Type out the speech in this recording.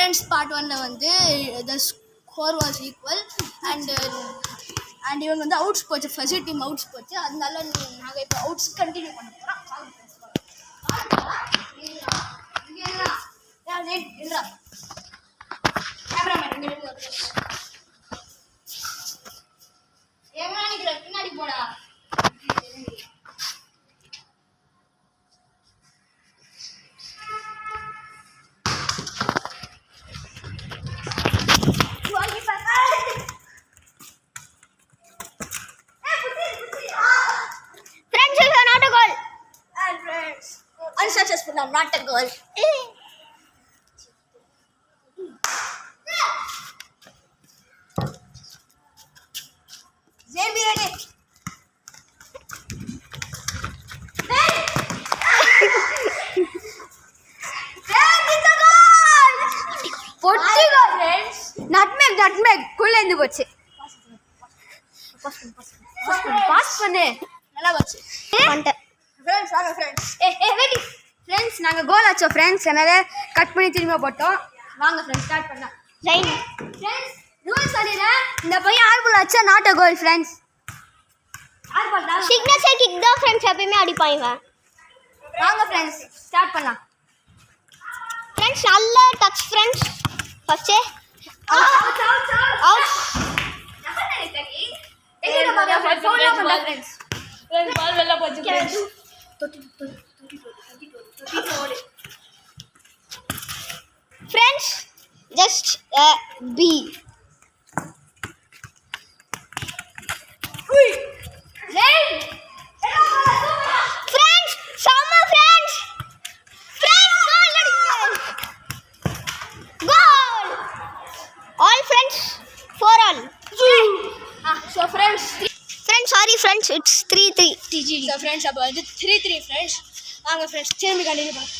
Friends part 1ல வந்து the score was equal and இவங்க வந்து அவுட்ஸ் போச்சு, ஃபர்ஸ்ட் டீம் அவுட்ஸ் போச்சு. அதனால நாங்கள் இப்போ அவுட்ஸ் கண்டினியூ பண்ண போகிறோம். பின்னாடி போடா. Unsuccessful, not a goal. Nutmeg குள்ள இருந்து போச்சு. பாஸ் பண்ணு. நல்லா போச்சு. ஃப்ரெண்ட்ஸ் வாங்க ஃப்ரெண்ட்ஸ். வெயிட் ஃப்ரெண்ட்ஸ், நாங்க கோல் அடிச்சோம் ஃப்ரெண்ட்ஸ். அதனால கட் பண்ணி திரும்ப போட்டோம். வாங்க ஃப்ரெண்ட்ஸ் ஸ்டார்ட் பண்ணலாம். ரைட் ஃப்ரெண்ட்ஸ், ரூல்ஸ் சொல்லிடுறேன். இந்த பையன் ஆல்போல் அடிச்சா நாட் அ கோல் ஃப்ரெண்ட்ஸ். ஆல்போல் தான் சிக்னேச்சர் கிக் தான் ஃப்ரெண்ட்ஸ், எப்பயுமே அடிப்பாங்க. வாங்க ஃப்ரெண்ட்ஸ் ஸ்டார்ட் பண்ணலாம். ஃப்ரெண்ட்ஸ் நல்ல டச் ஃப்ரெண்ட்ஸ். ஃபர்ஸ்ட் அவுட் எங்க பாருங்க ஃபவுல் பண்ணல ஃப்ரெண்ட்ஸ். பால் வெல்ல போச்சு friends. Friends just be friends சம்ம friends goal all friends for all. So friends, sorry friends, it's 3-3 TGD. So friends, அப்போ வந்து 3-3 friends. வாங்க friends திரும்பி கண்டினியூ பண்ணலாம்.